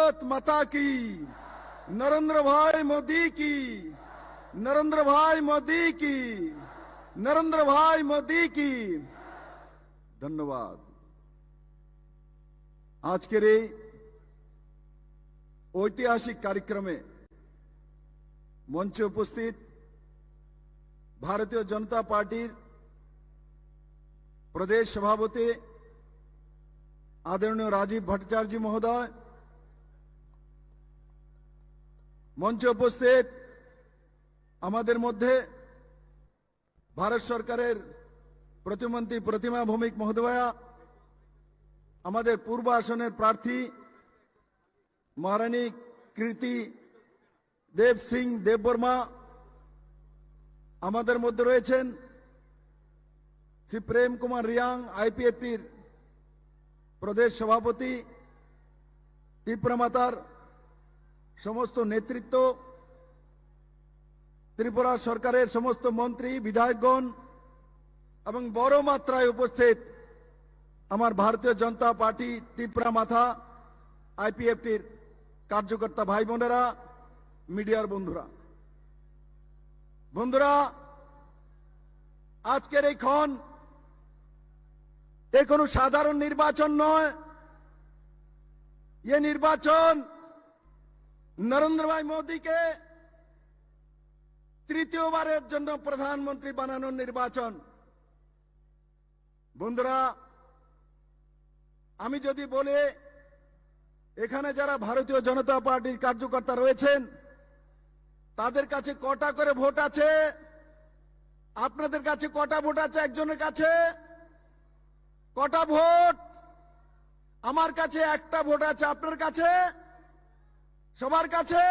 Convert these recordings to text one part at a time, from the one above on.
भारत माता की, नरेंद्र भाई मोदी की, नरेंद्र भाई मोदी की, नरेंद्र भाई मोदी की। धन्यवाद। আজকের এই ঐতিহাসিক কার্যক্রমে মঞ্চে উপস্থিত ভারতীয় জনতা পার্টির প্রদেশ সভাপতি आदरणीय राजीव भट्टाचार्य जी महोदय, मंचे उपस्थित आमादेर मध्य भारत सरकारेर प्रतिमंत्री प्रतिमा भौमिक महोदया, आमादेर पूर्व आसनेर प्रार्थी महारानी कीर्ति देव सिंह देवबर्मा आमादेर मध्य रयेछेन श्री प्रेम कुमार रियांग आईपीएफटीर प्रदेश सभापति, त्रिपुरा मातार समस्त नेतृत्व, त्रिपुरा सरकारेर समस्त मंत्री विधायकगण एवं बड़ मात्राय उपस्थित आमार भारतीय जनता पार्टी त्रिपुरा माथा आईपीएफटीर कार्यकर्ता भाई बोनेरा, मीडियार बंधुरा बंधुरा आजकेर এই ক্ষণ ये कोनो साधारण निर्वाचन नय, ये निर्वाचन नरेंद्र भाई मोदी के तृतीय बारेर जन्य प्रधानमंत्री बनानोर निर्वाचन। बंधुरा आमी जदि बोले एखाने जारा भारतीय जनता पार्टीर कार्यकर्ता रयेछेन तादेर काछे कटा करे भोट आछे, आपनादेर काछे कटा भोट आछे, एकजनेर काछे कटा भोट? आमार काछे एकटा भोट आछे, आपनार काछे, सबार काछे,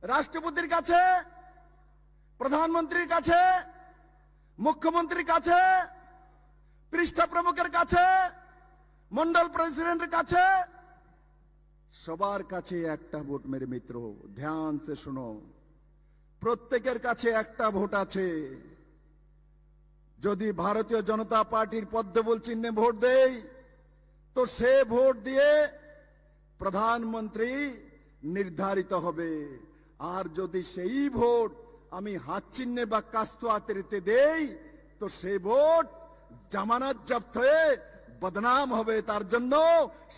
राष्ट्रपतिर काछे, प्रधानमंत्रीर काछे, मुख्यमंत्रीर काछे, पृष्ठ प्रमुखेर काछे, मंडल प्रेसिडेंटेर काछे, सबार काछे एकटा भोट। मेरे मित्रों ध्यान से सुनो, प्रत्येकेर काछे एकटा भोट आछे। যদি ভারতীয় জনতা পার্টির পদ্মফুল চিহ্নে ভোট দেই তো সে ভোট দিয়ে প্রধানমন্ত্রী নির্ধারিত হবে, আর যদি সেই ভোট আমি হাত চিহ্নে বা কাস্তো আতরিতে দেই তো সে ভোট জামানত জব্দ হয়ে বদনাম হবে। তার জন্য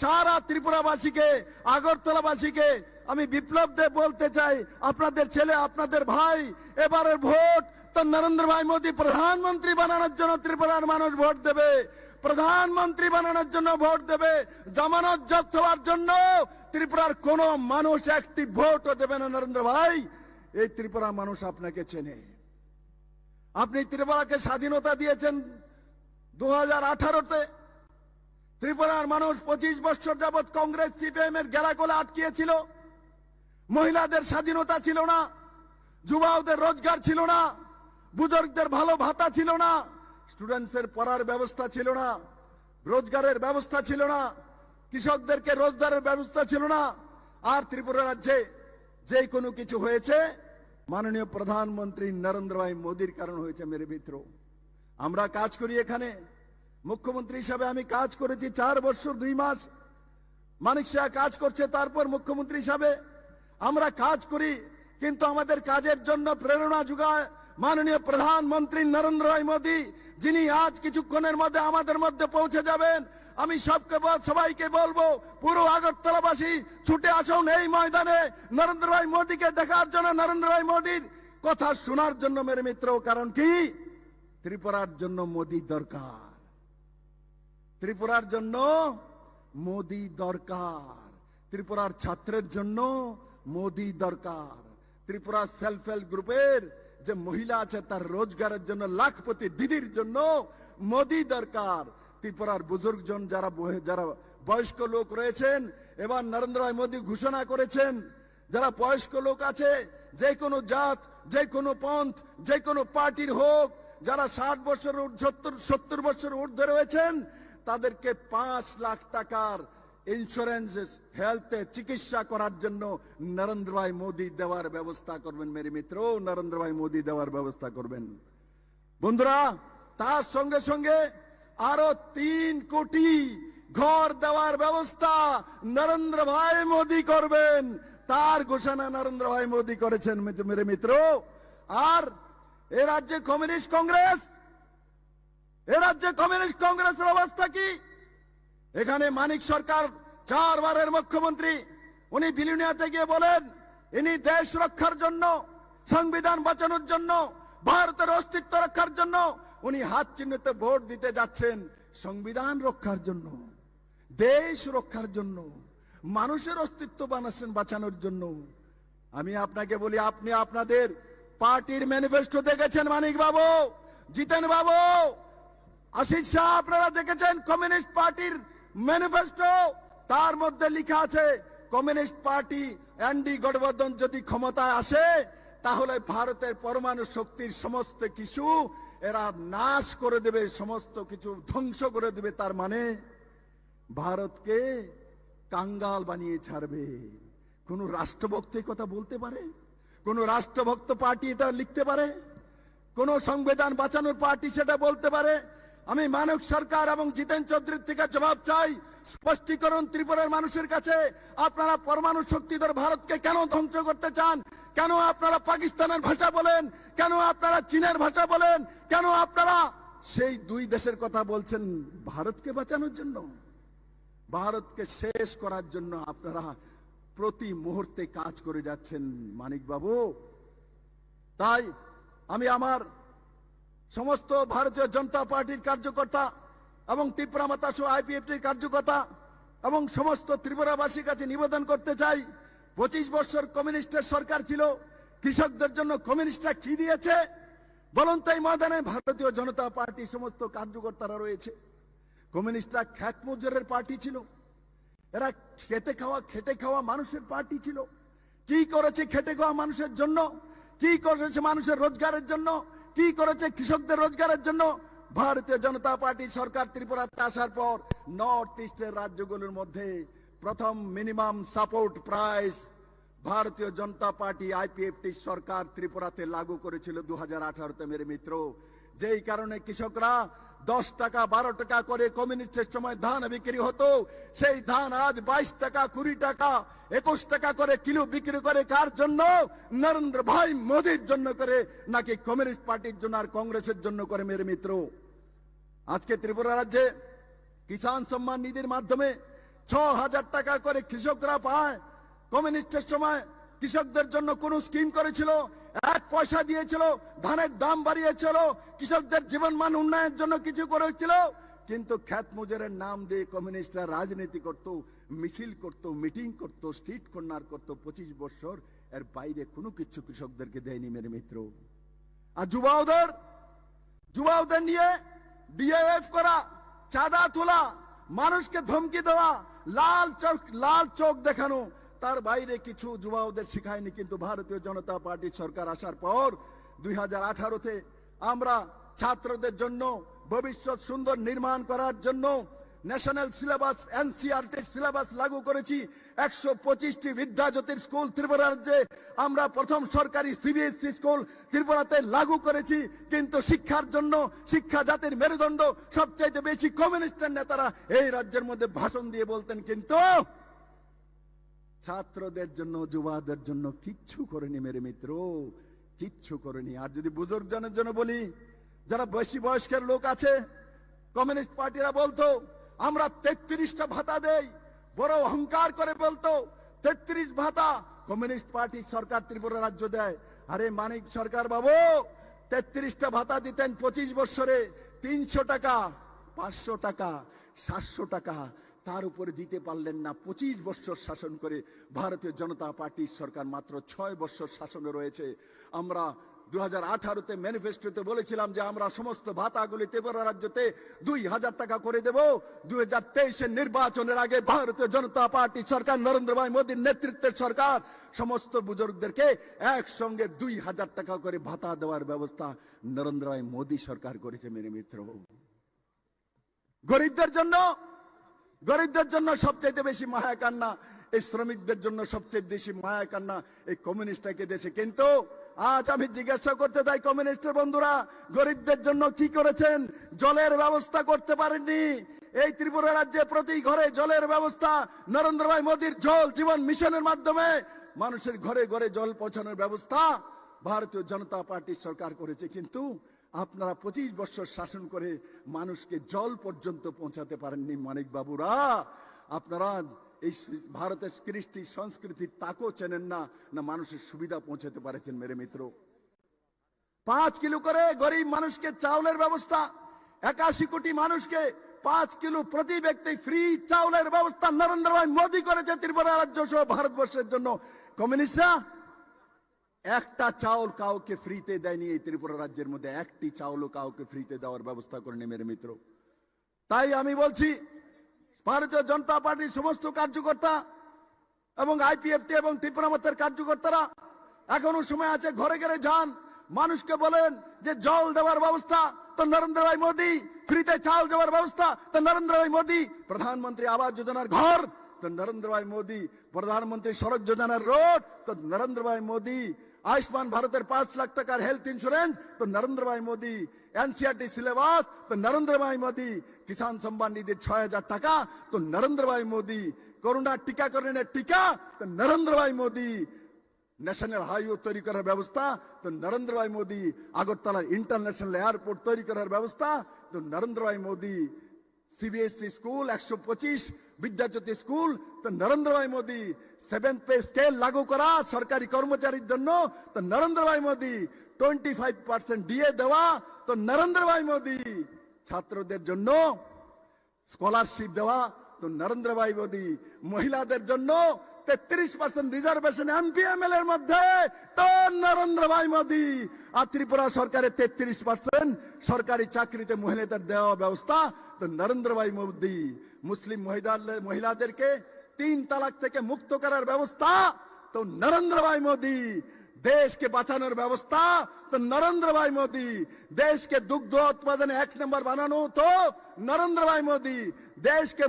সারা ত্রিপুরাবাসীকে, আগরতলাবাসীকে আমি বিপ্লব দে বলতে চাই, আপনাদের ছেলে আপনাদের ভাই এবারের ভোট तो नरेंद्र भाई मोदी प्रधानमंत्री बनानोर जन्य त्रिपुरार मानुष भोट देबे, प्रधानमंत्री बनानोर जन्य भोट देबे, जमानत जब्त होवार जन्य त्रिपुरार कोनो मानुष एकटी भोटও देबे ना। नरेंद्र भाई এই ত্রিপুরা মানুষ আপনাকে চেনে, আপনি ত্রিপুরাকে স্বাধীনতা দিয়েছেন 2018-তে। ত্রিপুরার মানুষ 25 বছর যাবত কংগ্রেস সিপিএম এর গেরাকলে আটকিয়েছিল, মহিলাদের স্বাধীনতা ছিল না, যুবকদের রোজগার ছিল না, বুজুর্গদের ভালো ভাতা ছিল না, স্টুডেন্টসের পড়ার ব্যবস্থা ছিল না, রোজগারের ব্যবস্থা ছিল না, কৃষকদেরকে রোজগারের ব্যবস্থা ছিল না। আর ত্রিপুরা রাজ্যে যে কোনো কিছু হয়েছে মাননীয় প্রধানমন্ত্রী নরেন্দ্র ভাই মোদির কারণে হয়েছে। মেরে মিত্র, আমরা কাজ করি এখানে, মুখ্যমন্ত্রী হিসাবে আমি কাজ করেছি 4 বছর 2 মাস, মানিক শাহ কাজ করছে তারপর মুখ্যমন্ত্রী হিসাবে আমরা কাজ করি, কিন্তু আমাদের কাজের জন্য প্রেরণা যোগায় মাননীয় প্রধানমন্ত্রী নরেন্দ্র ভাই মোদি, যিনি আজ কিছুক্ষণের মধ্যে আমাদের মধ্যে পৌঁছে যাবেন। আমি সবাইকে বলবো, পুরো আগরতলাবাসী ছুটে আসুন এই ময়দানে নরেন্দ্র ভাই মোদিকে দেখার জন্য, নরেন্দ্র ভাই মোদির কথা শোনার জন্য। মেরে মিত্র, কারণ কি ত্রিপুরার জন্য মোদি দরকার, ত্রিপুরার জন্য মোদি দরকার, ত্রিপুরার ছাত্রের জন্য মোদি দরকার, ত্রিপুরা সেলফ হেল্প গ্রুপের যে মহিলা আছে তার রোজগারের জন্য, লাখপতি দিদির জন্য মোদি দরকার, ত্রিপুরার বুজুর্গজন যারা বয়স্ক লোক রয়েছেন, এবার নরেন্দ্র ভাই মোদি ঘোষণা করেছেন যারা বয়স্ক লোক আছে, যে কোনো জাত, যে কোনো পন্থ, যে কোনো পার্টির হোক, যারা 60 বছর 70 বছর ঊর্ধ্বে রয়েছেন তাদেরকে 5 লাখ টাকার ইন্স্যুরেন্স হেলথে চিকিৎসা করার জন্য নরেন্দ্র ভাই মোদি দেওয়ার ব্যবস্থা করবেন। মেরে মিত্র, নরেন্দ্র ভাই মোদি দেওয়ার ব্যবস্থা করবেন। বন্ধুরা, তার সঙ্গে সঙ্গে আরো 3 কোটি ঘর দেওয়ার ব্যবস্থা নরেন্দ্র ভাই মোদী করবেন, তার ঘোষণা নরেন্দ্র ভাই মোদী করেছেন মেরে মিত্র। আর এ রাজ্যে কমিউনিস্ট কংগ্রেস, এ রাজ্যে কমিউনিস্ট কংগ্রেসের অবস্থা কি? এখানে মানিক সরকার 4 বারের মুখ্যমন্ত্রী, উনি বিলুনিয়াতে গিয়ে বলেন ইনি দেশ রক্ষার জন্য, সংবিধান বাঁচানোর জন্য, ভারতের অস্তিত্ব রক্ষার জন্য উনি হাত চিহ্নিত ভোট দিতে যাচ্ছেন। সংবিধান রক্ষার জন্য, দেশ রক্ষার জন্য, মানুষের অস্তিত্ব বাঁচানোর জন্য। আমি আপনাকে বলি, আপনি আপনাদের পার্টির ম্যানিফেস্টো দেখেছেন মানিক বাবু, জিতেন বাবু, আশিস শাহ, আপনারা দেখেছেন কমিউনিস্ট পার্টির ম্যানিফেস্টো? তার মধ্যে লেখা আছে কমিউনিস্ট পার্টি এনডি গঠবন্ধন যদি ক্ষমতায় আসে তাহলে ভারতের পরমাণু শক্তির সমস্ত কিছু এরা নাশ করে দেবে, সমস্ত কিছু ধ্বংস করে দেবে। তার মানে ভারতকে কাঙ্গাল বানিয়ে ছাড়বে। কোন রাষ্ট্রভক্ত এই কথা বলতে পারে? কোন রাষ্ট্রভক্ত পার্টি এটা লিখতে পারে? কোন সংবিধান বাঁচানোর পার্টি সেটা বলতে পারে? আমি মানিক সরকার এবং জিতেন চৌধুরীর থেকে জবাব চাই, স্পষ্টীকরণ ত্রিপুরার মানুষের কাছে। আপনারা পরমাণু শক্তিধর ভারতকে কেন ধ্বংস করতে চান? কেন আপনারা পাকিস্তানের ভাষা বলেন? কেন আপনারা চীনের ভাষা বলেন? কেন আপনারা সেই দুই দেশের কথা বলছেন? ভারতকে বাঁচানোর জন্য, ভারতকে শেষ করার জন্য আপনারা প্রতি মুহূর্তে কাজ করে যাচ্ছেন মানিক বাবু। তাই আমি আমার সমস্ত ভারতীয় জনতা পার্টির কার্যকর্তা এবং ত্রিপুরা মাতা সহ আইপিএফটির কার্যকর্তা এবং সমস্ত ত্রিপুরাবাসীর কাছে নিবেদন করতে চাই, 25 বছর কমিউনিস্টের সরকার ছিল, কৃষকদের জন্য কমিউনিস্টরা কি দিয়েছে বলুন তো? এই ময়দানে ভারতীয় জনতা পার্টির সমস্ত কার্যকর্তারা রয়েছে। কমিউনিস্টরা খ্যাত মজুরের পার্টি ছিল, এরা খেটে খাওয়া মানুষের পার্টি ছিল। কি করেছে খেটে খাওয়া মানুষের জন্য? কি করেছে মানুষের রোজগারের জন্য? কি করেছে কৃষকদের রোজগারের জন্য? ভারতীয় জনতা পার্টি সরকার ত্রিপুরাতে আসার পর নর্থ ইস্টের রাজ্যগুলোর মধ্যে প্রথম মিনিমাম সাপোর্ট প্রাইস ভারতীয় জনতা পার্টি আইপিএফটি সরকার ত্রিপুরাতে লাগু করেছিল 2018-তে মেরে মিত্র। যেই কারণে কৃষকরা 10 টাকা 12 টাকা করে কমিউনিস্টের সময় ধান বিক্রি হতো, সেই ধান আজ 22 টাকা 20 টাকা 21 টাকা করে কিলো বিক্রি করে। কার জন্য? নরেন্দ্র ভাই মোদীর জন্য করে, নাকি কমিউনিস্ট পার্টির জন্য আর কংগ্রেসের জন্য করে মেরে মিত্র? আজকে ত্রিপুরা রাজ্যে কিষাণ সম্মান নিধির মাধ্যমে 6000 টাকা করে কৃষকরা পায়। কমিউনিস্টের সময় কৃষকদের জন্য কোন স্কিম করেছিল? 1 পয়সা দিয়েছিল? ধানের দাম বাড়িয়েছিল? কৃষকদের জীবনমান উন্নয়নের জন্য কিছু করেছিল? কিন্তু খ্যাত মজুরের নাম দিয়ে কমিউনিস্টরা রাজনীতি করত, মিছিল করত, মিটিং করত, স্ট্রিট কর্নার করত। 25 বছর এর বাইরে কোনো কিছু কৃষকদেরকে দেয়নি মেরে মিত্র। আর যুবাওদের নিয়ে ডিএফ করা, চাঁদা তোলা, মানুষকে ধমকি দেওয়া, লাল চোখ দেখানো, তার বাইরে কিছু যুবাওদের শিখায়নি। কিন্তু ভারতীয় জনতা পার্টি সরকার আসার পর 2018-তে আমরা ছাত্রদের জন্য ভবিষ্যৎ সুন্দর নির্মাণ করার জন্য ন্যাশনাল সিলেবাস এনসিইআরটি সিলেবাস লাগু করেছি। 125টি বিদ্যাজ্যোতির স্কুল ত্রিপুরা রাজ্যে আমরা প্রথম সরকারি সিবিএসই স্কুল ত্রিপুরাতে লাগু করেছি। কিন্তু শিক্ষার জন্য, শিক্ষা জাতির মেরুদণ্ড, সবচাইতে বেশি কমিউনিস্টের নেতারা এই রাজ্যের মধ্যে ভাষণ দিয়ে বলতেন, কিন্তু ছাত্রদের জন্য, যুবাদের জন্য কিচ্ছু করেনি মেরে মিত্র, কিচ্ছু করেনি। আর যদি বুজুর্গজনের জন্য বলি, যারা বেশি বয়স্কের লোক আছে, কমিউনিস্ট পার্টিরা বলতো আমরা 33টা ভাতা দেই, বড় অহংকার করে বলতো 33 ভাতা কমিউনিস্ট পার্টি সরকার ত্রিপুরা রাজ্য দেয়। আরে মানিক সরকার বাবু, 33টা ভাতা দিতেন 25 বছরে, 300 টাকা, 500 টাকা, 700 টাকা, তার উপরে দিতে পারলেন না। 25 বছর শাসন করে ভারতীয় জনতা পার্টির সরকার মাত্র 6 বছর শাসনে রয়েছে। আমরা 2018-তে ম্যানিফেস্টোতে বলেছিলাম যে আমরা সমস্ত ভাতাগুলি ত্রিপুরা রাজ্যতে 2000 টাকা করে দেব। 2023-এর নির্বাচনের আগে ভারতীয় জনতা পার্টি সরকার, নরেন্দ্র ভাই মোদীর নেতৃত্বের সরকার সমস্ত বুজুর্গদেরকে একসঙ্গে 2000 টাকা করে ভাতা দেওয়ার ব্যবস্থা নরেন্দ্র ভাই মোদী সরকার করেছে মেরে মিত্র। গরিবদের জন্য সবচেয়ে বেশি মায়া কান্না, এই শ্রমিকদের জন্য সবচেয়ে বেশি মায়া কান্না এই কমিউনিস্টটাকে দিয়েছে। কিন্তু আজ আমি জিজ্ঞাসা করতে চাই, কমিউনিস্টের বন্ধুরা গরিবদের জন্য কি করেছেন? জলের ব্যবস্থা করতে পারেননি। এই ত্রিপুরা রাজ্যে প্রতি ঘরে জলের ব্যবস্থা নরেন্দ্র ভাই মোদীর জল জীবন মিশনের মাধ্যমে মানুষের ঘরে ঘরে জল পৌঁছানোর ব্যবস্থা ভারতীয় জনতা পার্টির সরকার করেছে। কিন্তু আপনারা 25 বছর শাসন করে মানুষকে জল পর্যন্ত পৌঁছাতে পারেননি। মানিক বাবুরা, আপনারা এই ভারতের কৃষ্টি সংস্কৃতি তাকেও চেনেন না, না মানুষের সুবিধা পৌঁছাতে পারেছেন। মেরে মিত্র, 5 কিলো করে গরিব মানুষকে চাউলের ব্যবস্থা, 81 কোটি মানুষকে 5 কিলো প্রতি ব্যক্তি ফ্রি চাউলের ব্যবস্থা নরেন্দ্র ভাই মোদী করেছে ত্রিপুরা রাজ্য সহ ভারতবর্ষের জন্য। কমিউনিস্টরা একটা চাউল কাউকে ফ্রিতে দেয়নি। এই ত্রিপুরা রাজ্যের মধ্যে একটি চাউলও কাউকে ফ্রিতে দেওয়ার ব্যবস্থা করেনি। মেরে মিত্র, তাই আমি বলছি ভারতীয় জনতা পার্টির সমস্ত কার্যকর্তা এবং আইপিএফটি এবং ত্রিপুরামতের কার্যকর্তারা এখনো সময় আছে, ঘরে ঘরে যান, মানুষকে বলেন যে জল দেওয়ার ব্যবস্থা তো নরেন্দ্র ভাই মোদী, ফ্রিতে চাউল দেওয়ার ব্যবস্থা তো নরেন্দ্র ভাই মোদী, প্রধানমন্ত্রী আবাস যোজনার ঘর তো নরেন্দ্র ভাই মোদী, প্রধানমন্ত্রী সড়ক যোজনার রোড তো নরেন্দ্র ভাই মোদী, আয়ুষ্মান ভারতের 5 লাখ টাকার হেলথ ইন্স্যুরেন্স তো নরেন্দ্র ভাই মোদী, এনসিআরটি সিলেবাস তো নরেন্দ্র ভাই মোদী, কিষাণ সম্মান নিধির 6000 টাকা তো নরেন্দ্র ভাই মোদী, করোনা টিকাকরণের টিকা তো নরেন্দ্র ভাই মোদী, ন্যাশনাল হাইওয়ে তৈরি করার ব্যবস্থা তো নরেন্দ্র ভাই মোদী, আগরতলা ইন্টারন্যাশনাল এয়ারপোর্ট তৈরি করার ব্যবস্থা তো নরেন্দ্র ভাই Modi, CBSE school 125 Vidyajyoti school তো নরেন্দ্র ভাই মোদী, 7th পে স্কেল লাগু করা সরকারি কর্মচারীর জন্য তো নরেন্দ্র ভাই মোদী, 25% ডিএ দেওয়া তো নরেন্দ্র ভাই মোদী, ছাত্রদের জন্য স্কলারশিপ দেওয়া তো নরেন্দ্র ভাই মোদী, মহিলাদের জন্য 33% রিজার্ভেশন এমপিএমএল এর মধ্যে তো নরেন্দ্র ভাই মোদী, আর ত্রিপুরা সরকারের 33% সরকারি চাকরিতে মহিলাদের দেওয়া ব্যবস্থা তো নরেন্দ্র ভাই মোদী, মুসলিম মহিলাদেরকে 3 তালাক থেকে মুক্ত করার ব্যবস্থা তো নরেন্দ্র ভাই মোদী, দেশকে বাঁচানোর ব্যবস্থা তো নরেন্দ্র ভাই মোদী, দেশকে দুগ্ধ উৎপাদনে 1 নম্বর বানানো তো নরেন্দ্র ভাই মোদী, দেশকে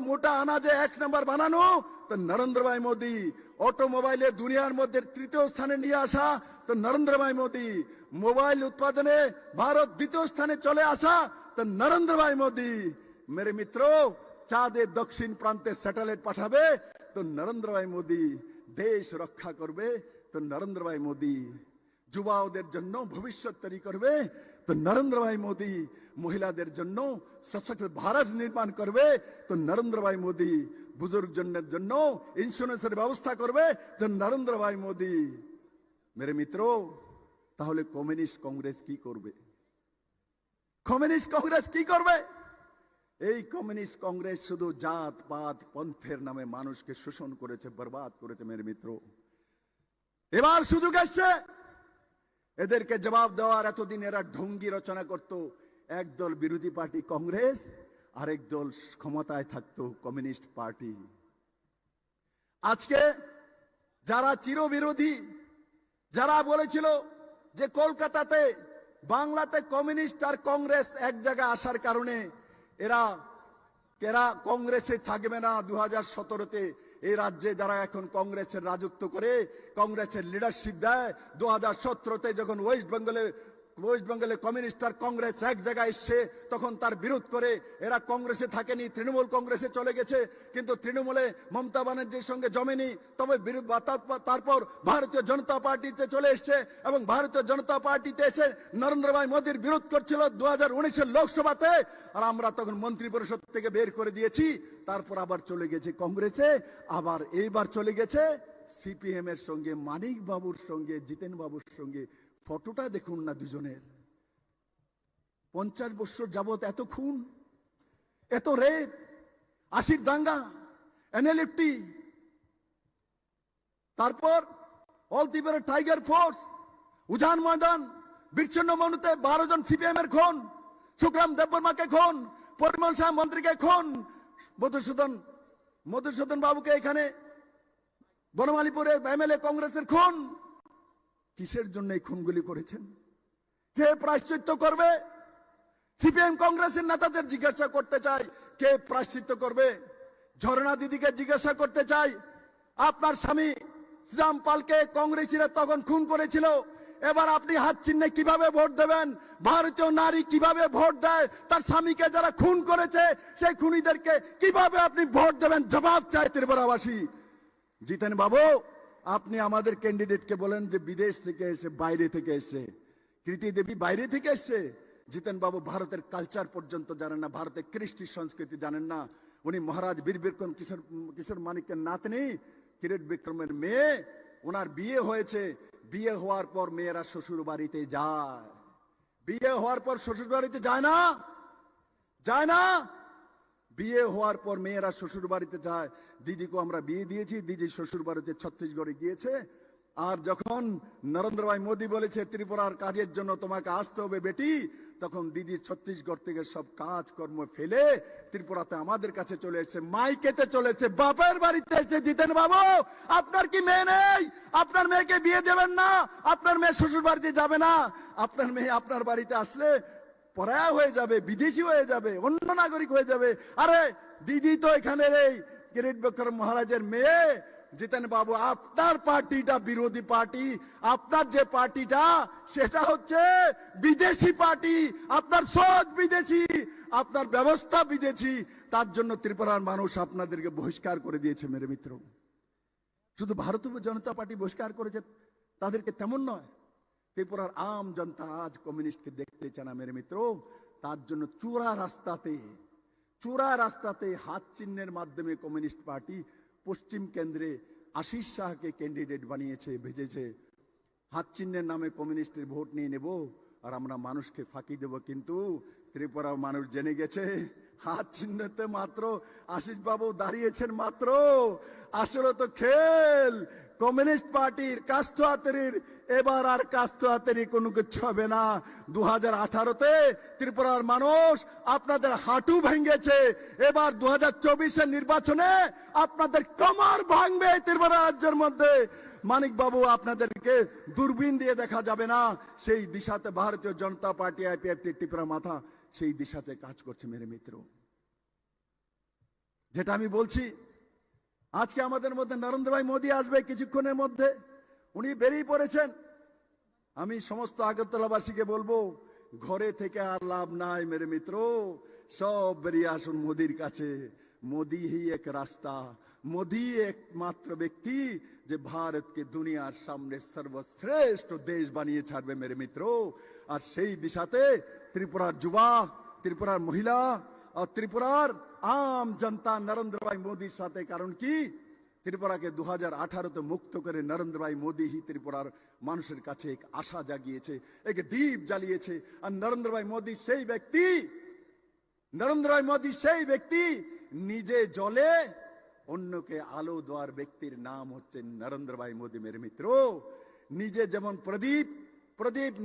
মোটা আনাজে 1 নম্বর বানানো তো নরেন্দ্র ভাই মোদী, অটোমোবাইলে দুনিয়ার মধ্যে 3য় স্থানে নিয়ে আসা তো নরেন্দ্র ভাই মোদী, মোবাইল উৎপাদনে ভারত 2য় স্থানে চলে আসা তো নরেন্দ্র ভাই মোদী। মেরে মিত্র, চাঁদের দক্ষিণ প্রান্তে স্যাটেলাইট পাঠাবে তো নরেন্দ্র ভাই মোদী, দেশ রক্ষা করবে তো নরেন্দ্র ভাই মোদী, যুবাদের জন্য ভবিষ্যৎ তৈরি করবে তো নরেন্দ্র ভাই মোদী, মহিলাদের জন্য সশক্ত ভারত নির্মাণ করবে তো নরেন্দ্র ভাই মোদী, বুজুর্গজনদের জন্য ইন্স্যুরেন্সের ব্যবস্থা করবে তো নরেন্দ্র ভাই মোদী। মেরে মিত্র, তাহলে কমিউনিস্ট কংগ্রেস কি করবে? কমিউনিস্ট কংগ্রেস কি করবে? এই কমিউনিস্ট কংগ্রেস শুধু জাত পাত পন্থের নামে মানুষকে শোষণ করেছে, বরবাদ করেছে। মেরে মিত্র, এবার সুযোগ আসছে এদেরকে জবাব দেওয়ার। এতদিন এরা ঢঙ্গি রচনা করত, একদল বিরোধী পার্টি কংগ্রেস, আরেক দল ক্ষমতায় থাকতো কমিউনিস্ট পার্টি। আজকে যারা চিরবিরোধী, যারা বলেছিল যে কলকাতাতে বাংলাতে কমিউনিস্ট আর কংগ্রেস এক জায়গায় আসার কারণে এরা কংগ্রেসে থাকবে না, 2017-তে এই রাজ্যে যারা এখন কংগ্রেসের রাজত্ব করে, কংগ্রেসের লিডারশিপ দেয়, 2017-তে যখন ওয়েস্ট বেঙ্গলে কমিউনিস্ট আর কংগ্রেস এক জায়গায় এসছে, তখন তার বিরোধ করে এরা কংগ্রেসে থাকেনি, তৃণমূল কংগ্রেসে চলে গেছে। কিন্তু তৃণমূলে মমতা ব্যানার্জির সঙ্গে জমেনি, তবে তারপর ভারতীয় জনতা পার্টিতে চলে এসছে এবং ভারতীয় জনতা পার্টিতে এসে নরেন্দ্র ভাই মোদীর বিরোধ করছিল 2019-এর লোকসভাতে, আর আমরা তখন মন্ত্রী পরিষদ থেকে বের করে দিয়েছি। তারপর আবার চলে গেছে কংগ্রেসে, আবার এইবার চলে গেছে সিপিএম এর সঙ্গে, মানিক বাবুর সঙ্গে, জিতেন বাবুর সঙ্গে। ফটোটা দেখুন না দুজনের, 50 বছর যাবত এত খুন, এত রেপ, 80 দাঙ্গা, এনএলএফটি, তারপর অলতিবের টাইগার ফোর্স, উজান ময়দান, বিচ্ছিন্ন মনুতে 12 জন সিপিএম এর খুন, সুখরাম দেববর্মাকে খুন, পরিমল শাহ মন্ত্রীকে খুন, মধুসূদন বাবুকে এখানে বনমালীপুরে এমএলএ কংগ্রেসের খুন। কিসের জন্য এই খুনগুলি করেছেন? কে প্রায়শ্চিত্ত করবে? সিপিএম কংগ্রেসের নেতাদের জিজ্ঞাসা করতে চাই, কে প্রায়শ্চিত্ত করবে? ঝর্ণা দিদিকে জিজ্ঞাসা করতে চাই, আপনার স্বামী শ্রীরাম পালকে কংগ্রেসীরা তখন খুন করেছিল, এবার আপনি হাত চিহ্নে কিভাবে ভোট দেবেন? ভারতীয় নারী কিভাবে ভোট দেয়? তার স্বামীকে যারা খুন করেছে সেই খুনিদেরকে কিভাবে আপনি ভোট দেবেন? জবাব চাই ত্রিপুরাবাসী। জিতেন বাবু, আপনি আমাদের ক্যান্ডিডেটকে বলেন যে বিদেশ থেকে এসে, বাইরে থেকে এসে, কৃতি দেবী বাইরে থেকে এসছে। জিতেন বাবু ভারতের কালচার পর্যন্ত জানেন না, ভারতের কৃষ্টি সংস্কৃতি জানেন না। উনি মহারাজ বীর বিক্রম কিশোর মানিকের নাতনি কিরিট বিক্রমের মেয়ে, ওনার বিয়ে হয়েছে। বিয়ে হওয়ার পর মেয়েরা শ্বশুর বাড়িতে যায়, বিয়ে হওয়ার পর শ্বশুর বাড়িতে যায় না, যায় না। বিয়ে হওয়ার পর মেয়েরা শ্বশুর বাড়িতে যায়। দিদিকে আমরা বিয়ে দিয়েছি, দিদি শ্বশুর বাড়িতে ছত্তিশগড়ে গিয়েছে। আর যখন নরেন্দ্র ভাই মোদী বলেছে ত্রিপুরার কাজের জন্য তোমাকে আসতে হবে বেটি, তখন দিদি ছত্তিশগড় থেকে সব কাজ কর্ম ফেলে ত্রিপুরাতে আমাদের কাছে চলে এসেছে, মাইকেতে চলেছে, বাপের বাড়িতে এসে। জিতেন বাবু, আপনার কি মেয়ে নেই? আপনার মেয়েকে বিয়ে দেবেন না? আপনার মেয়ে শ্বশুর বাড়িতে যাবে না? আপনার মেয়ে আপনার বাড়িতে আসলে পরায়া হয়ে যাবে, বিদেশি হয়ে যাবে, অন্য নাগরিক হয়ে যাবে। আরে দিদি তো এখানে এই কিরিট বিক্রম মহারাজের মেয়ে। জিতেন বাবু, আপনার পার্টিটা বিরোধী পার্টি, আপনার যে পার্টিটা সেটা হচ্ছে বিদেশি পার্টি, আপনার সোচ বিদেশি, আপনার ব্যবস্থা বিদেশি। তার জন্য ত্রিপুরার মানুষ আপনাদেরকে বহিষ্কার করে দিয়েছে মেরে মিত্র। শুধু ভারতীয় জনতা পার্টি বহিষ্কার করেছে তাদেরকে তেমন নয়, ত্রিপুরার আম জনতা আজ কমিউনিস্টকে দেখতে চায় না মেরে মিত্র। তার জন্য চূড়া রাস্তাতে হাত চিহ্নের মাধ্যমে কমিউনিস্ট পার্টি পশ্চিম কেন্দ্রে আশিস শাহকে ক্যান্ডিডেট বানিয়েছে, ভেজেছে। হাত চিহ্নের নামে কমিউনিস্টের ভোট নিয়ে নেব আর আমরা মানুষকে ফাঁকি দেব। কিন্তু ত্রিপুরা মানুষ জেনে গেছে হাত চিহ্নতে মাত্র আশিস বাবু দাঁড়িয়েছেন মাত্র। আসলে তো খেল কমিউনিস্ট পার্টির কাস্তোয়াতেরির, এবার আর কাস্তোয়াতেরি কোনো কিছু হবে না। 2018-তে ত্রিপুরার মানুষ আপনাদের হাঁটু ভেঙেছে, এবার 2024-এর নির্বাচনে আপনাদের কোমর ভাঙবে ত্রিপুরা রাজ্যের মধ্যে। মানিক বাবু, আপনাদেরকে দূরবীন দিয়ে দেখা যাবে না। সেই দিশাতে ভারতীয় জনতা পার্টি, আইপিএফটি, ত্রিপুরা মাথা সেই দিশাতে কাজ করছে মেরে মিত্র। যেটা আমি বলছি, আজকে আমাদের মধ্যে নরেন্দ্র ভাই মোদী আসবে কিছুক্ষণের মধ্যে, উনি বেরিয়ে পড়েছেন। আমি সমস্ত আগরতলাবাসীকে বলবো, ঘরে থেকে আর লাভ নাই মেরে মিত্র, সব বেরিয়ে আসুন মোদীর কাছে। মোদী হি এক রাস্তা, মোদী একমাত্র ব্যক্তি যে ভারতকে দুনিয়ার সামনে সর্বশ্রেষ্ঠ দেশ বানিয়ে ছাড়বে মেরে মিত্র। আর সেই দিশাতে ত্রিপুরার যুবা, ত্রিপুরার মহিলা আর ত্রিপুরার আম জনতা নরেন্দ্র ভাই মোদীর সাথে। কারণ কি, ত্রিপুরাকে 2018-তে মুক্ত করে নরেন্দ্র ভাই মোদী হি ত্রিপুরার মানুষের কাছে এক আশা জাগিয়েছে, এক দ্বীপ জ্বালিয়েছে। আর নরেন্দ্র ভাই মোদী সেই ব্যক্তি, নরেন্দ্র ভাই মোদী সেই ব্যক্তি নিজে জ্বলে অন্যকে আলো দেওয়ার ব্যক্তির নাম হচ্ছে নরেন্দ্র ভাই মোদী মেরে মিত্র। নিজে যেমন প্রদীপ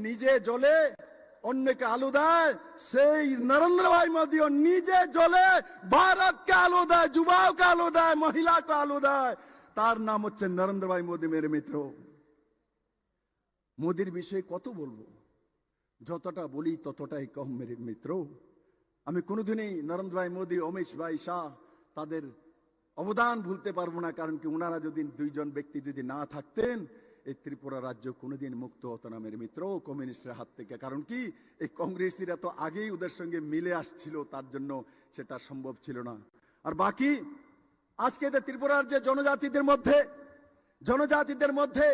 নিজে জ্বলে অন্যকে আলো দেয়, সেই নরেন্দ্র ভাই মোদীও নিজে জ্বলে ভারতকে আলো দেয়, যুবাকে আলো দেয়, মহিলাকে আলো দেয়। তার নাম হচ্ছে নরেন্দ্র ভাই মোদী মেরে মিত্র। মোদীর বিষয়ে কত বলবো, যতটা বলি ততটাই কম মেরে মিত্র। আমি কোনোদিনই নরেন্দ্র ভাই মোদী, অমিত ভাই শাহ তাদের অবদান ভুলতে পারবো না। কারণ কি, ওনারা যদি দুইজন ব্যক্তি যদি না থাকতেন, এই ত্রিপুরা রাজ্য কোনোদিন মুক্ত হতো না মেরে মিত্র কমিউনিস্টের হাত থেকে। কারণ কি, এই কংগ্রেসীরা তো আগেই ওদের সঙ্গে মিলে আসছিল, তার জন্য সেটা সম্ভব ছিল না। আর বাকি আজকে ত্রিপুরার যে জনজাতিদের মধ্যে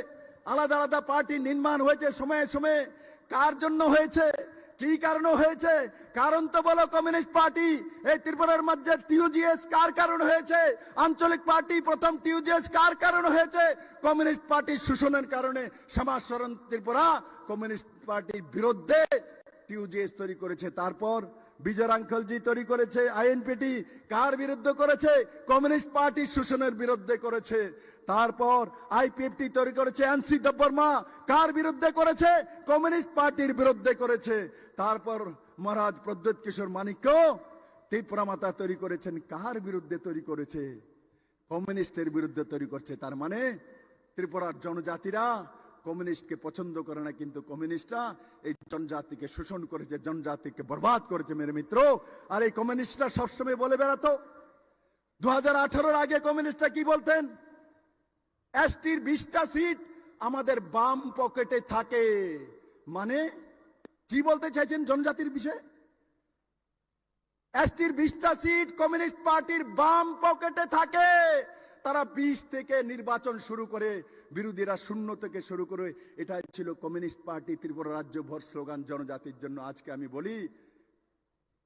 আলাদা আলাদা পার্টি নির্মাণ হয়েছে সময়ে সময়ে। কার জন্য হয়েছে, কি কারণে হয়েছে? কারণ তো বলো কমিউনিস্ট পার্টি। এই ত্রিপুরার মধ্যে টিউজিএস কার কারণে হয়েছে? আঞ্চলিক পার্টি প্রথম টিউজিএস কার কারণে হয়েছে? কমিউনিস্ট পার্টির শোষণের কারণে। সমাজসরণ ত্রিপুরা কমিউনিস্ট পার্টির বিরুদ্ধে টিউজিএস তৈরি করেছে। তারপর বিজয় রাঙ্কলজি তৈরি করেছে আইএনপিটি, কার বিরুদ্ধে করেছে? কমিউনিস্ট পার্টির শোষণের বিরুদ্ধে করেছে। তারপর আইপিএফটি তৈরি করেছে এনসি দেববর্মা, কার বিরুদ্ধে করেছে? কমিউনিস্ট পার্টির বিরুদ্ধে করেছে। তারপর মহারাজ প্রদ্যোৎ কিশোর মানিক্য ত্রিপুরা মাতা তৈরি করেছেন, কার বিরুদ্ধে তৈরি করেছে? কমিউনিস্টের বিরুদ্ধে তৈরি করছে। তার মানে ত্রিপুরার জনজাতিরা কমিউনিস্টকে পছন্দ করে না, কিন্তু কমিউনিস্টরা এই জনজাতিকে শোষণ করেছে, জনজাতিকে বরবাদ করেছে মেরে মিত্র। আর এই কমিউনিস্টরা সবসময় বলে বেড়াতো, 2018-এর আগে কমিউনিস্টরা কি বলতেন? এসটির 20টা সিট আমাদের বাম পকেটে থাকে। মানে কি বলতে চাইছেন জনজাতির বিষয়ে? এসটির 20টা সিট কমিউনিস্ট পার্টির বাম পকেটে থাকে। তারা 20 থেকে নির্বাচন শুরু করে, বিরোধীরা 0 থেকে শুরু করে। এটাই ছিল কমিউনিস্ট পার্টি ত্রিপুরা রাজ্য ভর স্লোগান জনজাতির জন্য। আজকে আমি বলি,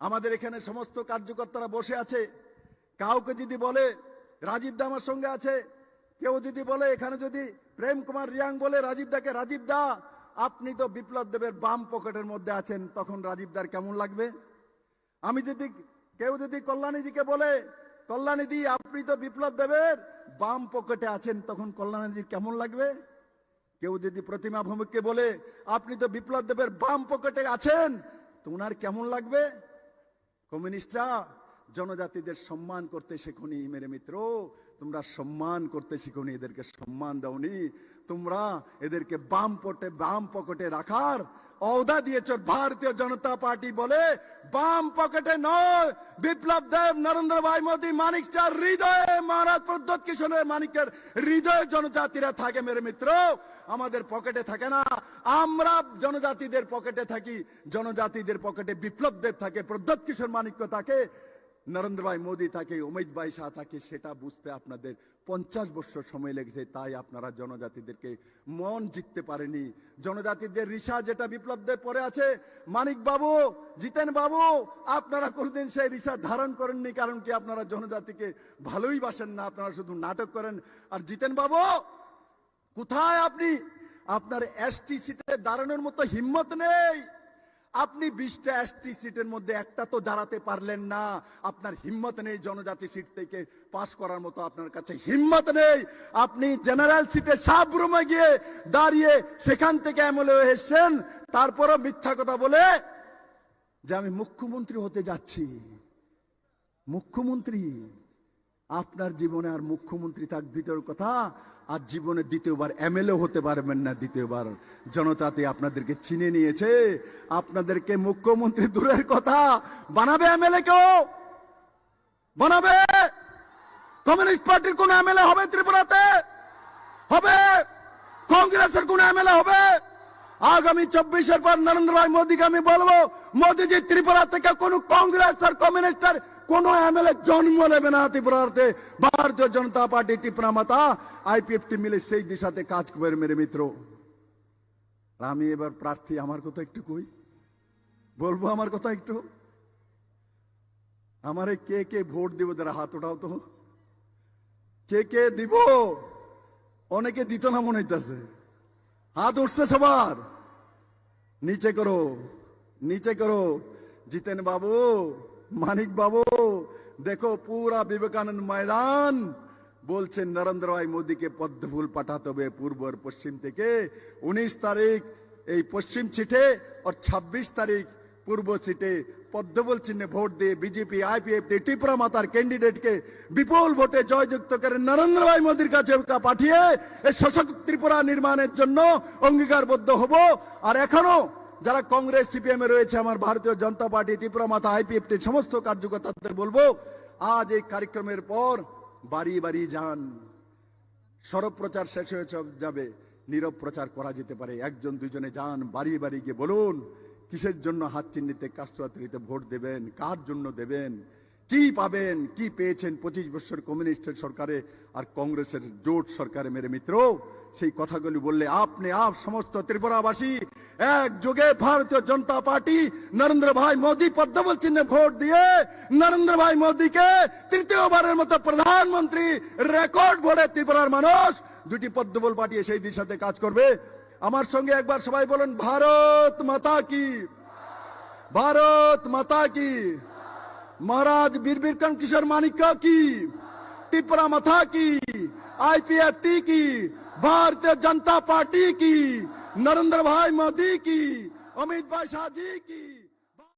আমাদের এখানে সমস্ত কার্যকর্তারা বসে আছে। কাউকে যদি বলে রাজীব দা আমার সঙ্গে আছে, কেউ যদি বলে এখানে যদি প্রেম কুমার রিয়াং বলে রাজীব দাকে, রাজীব দা আপনি তো বিপ্লব দেবের বাম পকেটের মধ্যে আছেন, তখন রাজীব দার কেমন লাগবে? আমি যদি কেউ যদি কল্যাণীদিকে বলে কল্যাণীদি আপনি তো বিপ্লব দেবের বাম পকেটে আছেন, তখন কল্যাণীদির কেমন লাগবে? কেউ যদি প্রতিমা ভৌমিককে বলে আপনি তো বিপ্লব দেবের বাম পকেটে আছেন, তো ওনার কেমন লাগবে? কমিউনিস্টরা জনজাতিদের সম্মান করতে শেখনি মেরে মিত্র, তোমরা সম্মান করতে শিখনি, এদেরকে সম্মান দাওনি। তোমরা এদেরকে বাম পকেটে রাখার অহদা দিয়েছ। ভারতীয় জনতা পার্টি বলে বাম পকেটে নয়, বিপ্লব দেব, নরেন্দ্র ভাই মোদী, মানিক চার হৃদয়ে, মহারাজ প্রদ্যোৎ কিশোর মানিকের হৃদয়ে জনজাতিরা থাকে মেরে মিত্র, আমাদের পকেটে থাকে না। আমরা জনজাতিদের পকেটে থাকি, জনজাতিদের পকেটে বিপ্লব দেব থাকে, প্রদ্যোৎ কিশোর মানিক্য থাকে, নরেন্দ্র ভাই মোদী থাকে, অমিত ভাই শাহ থাকে। সেটা বুঝতে আপনাদের 50 বছর সময় লেগেছে, তাই আপনারা জনজাতিদেরকে মন জিততে পারেনি। জনজাতিদের রিসা যেটা বিপ্লব দেব পরে আছে, মানিক বাবু, জিতেন বাবু, আপনারা কোনদিন সেই রিসা ধারণ করেননি। কারণ কি? আপনারা জনজাতিকে ভালোই বাসেন না, আপনারা শুধু নাটক করেন। আর জিতেন বাবু কোথায় আপনি? আপনার এসটি সিটে দাঁড়ানোর মতো হিম্মত নেই। আপনি 20টা এসটি সিটের মধ্যে একটা তো দাঁড়াতে পারলেন না। আপনার হিম্মত নেই জনজাতি সিট থেকে পাস করার মতো, আপনার কাছে হিম্মত নেই। আপনি জেনারেল সিটে সাবরুমে গিয়ে দাঁড়িয়ে সেখান থেকে এমএলএ এসেছেন, তারপরও মিথ্যা কথা বলে যে আমি মুখ্যমন্ত্রী হতে যাচ্ছি। মুখ্যমন্ত্রী আপনার জীবনে আর মুখ্যমন্ত্রী থাক দ্বিতীয় কথা, আর জীবনে দ্বিতীয়বার এমএলএ হতে পারবেন না। দ্বিতীয়বার জনতাতে আপনাদেরকে চিনে নিয়েছে, আপনাদেরকে মুখ্যমন্ত্রী দূরের কথা বানাবে এমএলএ কেউ বানাবে? কমিউনিস্ট পার্টির কোন এমএলএ হবে ত্রিপুরাতে? হবে? কংগ্রেসের কোন এমএলএ হবে? আগামী 24-এর পর নরেন্দ্র ভাই মোদীকে আমি বলবো, মোদীজি ত্রিপুরা থেকে কোন কংগ্রেস আর কমিউনিস্টের কোন এমএলএ জন্ম নেবে না ত্রিপুরাতে। ভারতীয় জনতা পার্টি টিপনা মাতা আইপিএফটি মিলে সেই দিশাতে কাজ করবে মেরে মিত্র। আমি এবার প্রার্থী, আমার কথা একটু কই, বলবো আমার কথা একটু। আমারে কে কে ভোট দিব? যারা হাত ওঠাও তো, কে কে দিব? অনেকে দিত না মনে হইতেছে, হাত উঠছে সবার, নিচে করো, নিচে করো। জিতেন বাবু, মানিক বাবু, দেখো পুরা বিবেকানন্দ ময়দান বলছে নরেন্দ্র ভাই মোদীকে পদ্ম ফুল পাঠাতে হবে পূর্ব আর পশ্চিম থেকে। 19 তারিখ এই পশ্চিম সিটে আর 26 তারিখ পূর্ব সিটে পদ্মফুল চিহ্নে ভোট দিয়ে বিজেপি আইপিএফটি ত্রিপুরা মাতার ক্যান্ডিডেটকে বিপুল ভোটে জয়যুক্ত করে নরেন্দ্র ভাই মোদীর কাছে পাঠিয়ে এই সশক্ত ত্রিপুরা নির্মাণের জন্য অঙ্গীকারবদ্ধ হব। আর এখনো যারা কংগ্রেস সিপিএম এ রয়েছে, আমার ভারতীয় জনতা পার্টি ত্রিপুরা মাতা আইপিএফটি সমস্ত কার্যকর্তাদের বলবো, আজ এই কার্যক্রমের পর বাড়ি বাড়ি যান। সরব প্রচার শেষ হয়ে যাবে, নীরব প্রচার করা যেতে পারে। একজন দুজনে যান, বাড়ি বাড়ি গিয়ে বলুন কিসের জন্য হাত চিহ্নিতে কাস্তুয়াত্রীতে ভোট দেবেন, কার জন্য দেবেন, কি পাবেন, কি পেয়েছেন 25 বছর কমিউনিস্টের সরকারে আর কংগ্রেসের জোট সরকারে মেরে মিত্র। সেই কথাগুলি বললে আপনি সমস্ত ত্রিপুরাবাসী একযোগে ভারতীয় জনতা পার্টি নরেন্দ্র ভাই মোদী পদ্মফুল চিহ্নে ভোট দিয়ে নরেন্দ্র ভাই মোদীকে তৃতীয়বারের মতো প্রধানমন্ত্রী রেকর্ড ভোটে ত্রিপুরার মানুষ 2টি পদ্মফুল পাঠিয়ে সেই দিশাতে কাজ করবে। আমার সঙ্গে একবার সবাই বলুন, ভারত মাতা কি, ভারত মাতা কি, মহারাজ বীর বিক্রম কিশোর মানিক্য কি, ত্রিপুরা মাতা কি, आईपीएफटी की, भारतीय जनता पार्टी की, नरेंद्र भाई मोदी की, अमित भाई शाह जी की।